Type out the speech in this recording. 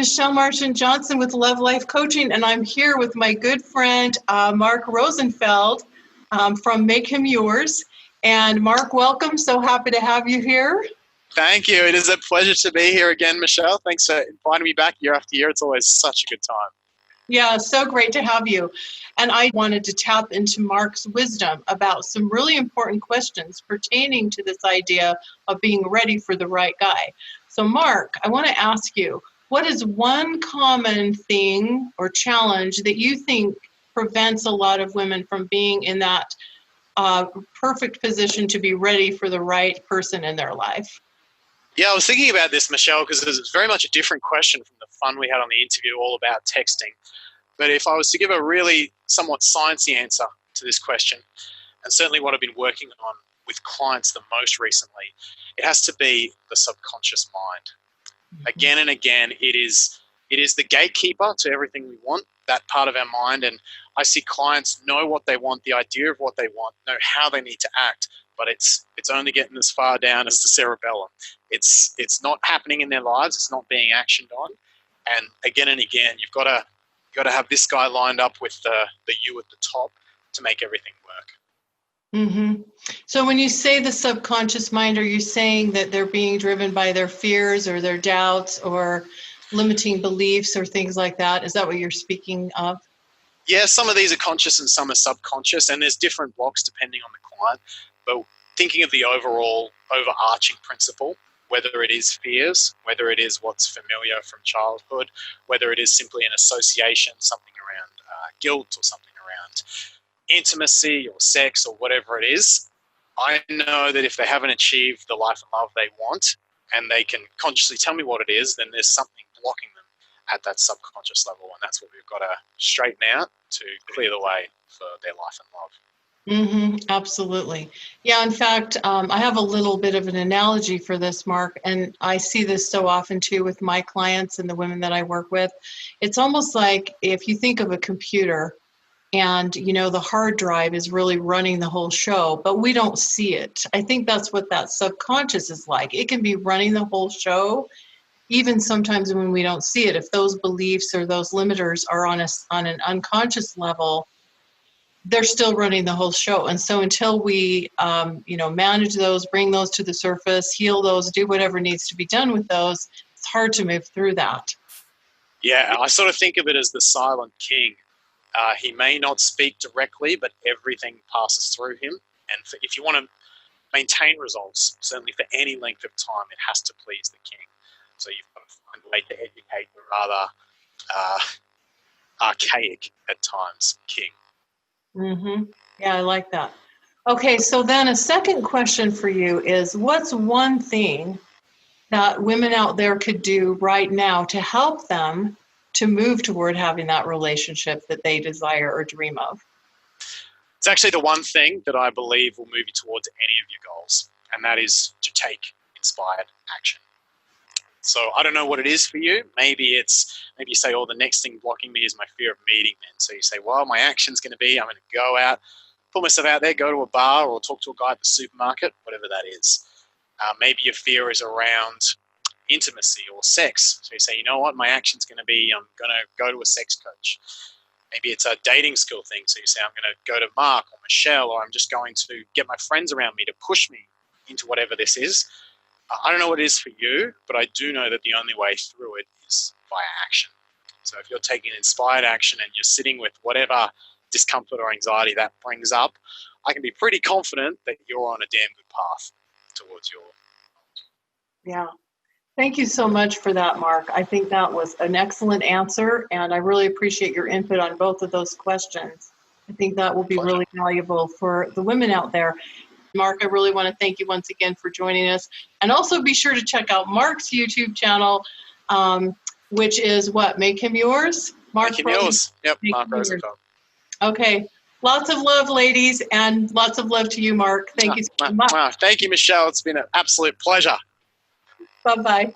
Michelle Marchant Johnson with Love Life Coaching, and I'm here with my good friend, Mark Rosenfeld from Make Him Yours. And Mark, welcome. So happy to have you here. Thank you. It is a pleasure to be here again, Michelle. Thanks for inviting me back year after year. It's always such a good time. Yeah, so great to have you. And I wanted to tap into Mark's wisdom about some really important questions pertaining to this idea of being ready for the right guy. So Mark, I want to ask you, what is one common thing or challenge that you think prevents a lot of women from being in that perfect position to be ready for the right person in their life? Yeah, I was thinking about this, Michelle, because it's very much a different question from the fun we had on the interview all about texting. But if I was to give a really somewhat sciencey answer to this question, and certainly what I've been working on with clients the most recently, it has to be the subconscious mind. Again and again, it is the gatekeeper to everything we want, that part of our mind. And I see clients know what they want, the idea of what they want, know how they need to act, but it's only getting as far down as the cerebellum. It's not happening in their lives. It's not being actioned on. And again, you've got to have this guy lined up with the you at the top to make everything work. Mm-hmm. So when you say the subconscious mind, are you saying that they're being driven by their fears or their doubts or limiting beliefs or things like that? Is that what you're speaking of? Yeah, some of these are conscious and some are subconscious, and there's different blocks depending on the client. But thinking of the overall overarching principle, whether it is fears, whether it is what's familiar from childhood, whether it is simply an association, something around guilt or something around intimacy or sex or whatever it is, I know that if they haven't achieved the life and love they want and they can consciously tell me what it is, then there's something blocking them at that subconscious level, and that's what we've got to straighten out to clear the way for their life and love. Mm-hmm, absolutely. Yeah, in fact, I have a little bit of an analogy for this, Mark, and I see this so often too with my clients and the women that I work with. It's almost like if you think of a computer and, the hard drive is really running the whole show, but we don't see it. I think that's what that subconscious is like. It can be running the whole show, even sometimes when we don't see it. If those beliefs or those limiters are on an unconscious level, they're still running the whole show. And so until we, manage those, bring those to the surface, heal those, do whatever needs to be done with those, it's hard to move through that. Yeah, I sort of think of it as the silent king. He may not speak directly, but everything passes through him. And if you want to maintain results, certainly for any length of time, it has to please the king. So you've got to find a way to educate the rather archaic at times king. Mm-hmm. Yeah, I like that. Okay, so then a second question for you is, what's one thing that women out there could do right now to help them to move toward having that relationship that they desire or dream of? It's actually the one thing that I believe will move you towards any of your goals, and that is to take inspired action. So I don't know what it is for you. Maybe you say, the next thing blocking me is my fear of meeting men. So you say, well, my action's going to be I'm going to go out, put myself out there, go to a bar or talk to a guy at the supermarket, whatever that is. Maybe your fear is around intimacy or sex. So you say, my action's going to be I'm going to go to a sex coach. Maybe it's a dating skill thing. So you say, I'm going to go to Mark or Michelle, or I'm just going to get my friends around me to push me into whatever this is. I don't know what it is for you, but I do know that the only way through it is via action. So if you're taking inspired action and you're sitting with whatever discomfort or anxiety that brings up, I can be pretty confident that you're on a damn good path towards your. Yeah. Thank you so much for that, Mark. I think that was an excellent answer, and I really appreciate your input on both of those questions. I think that will be really valuable for the women out there. Mark, I really want to thank you once again for joining us. And also be sure to check out Mark's YouTube channel, which is what? Make Him Yours? Make Him Yours. Yep, Mark Rosenfeld. Okay. Lots of love, ladies, and lots of love to you, Mark. Thank you so much. Wow. Thank you, Michelle. It's been an absolute pleasure. Bye-bye.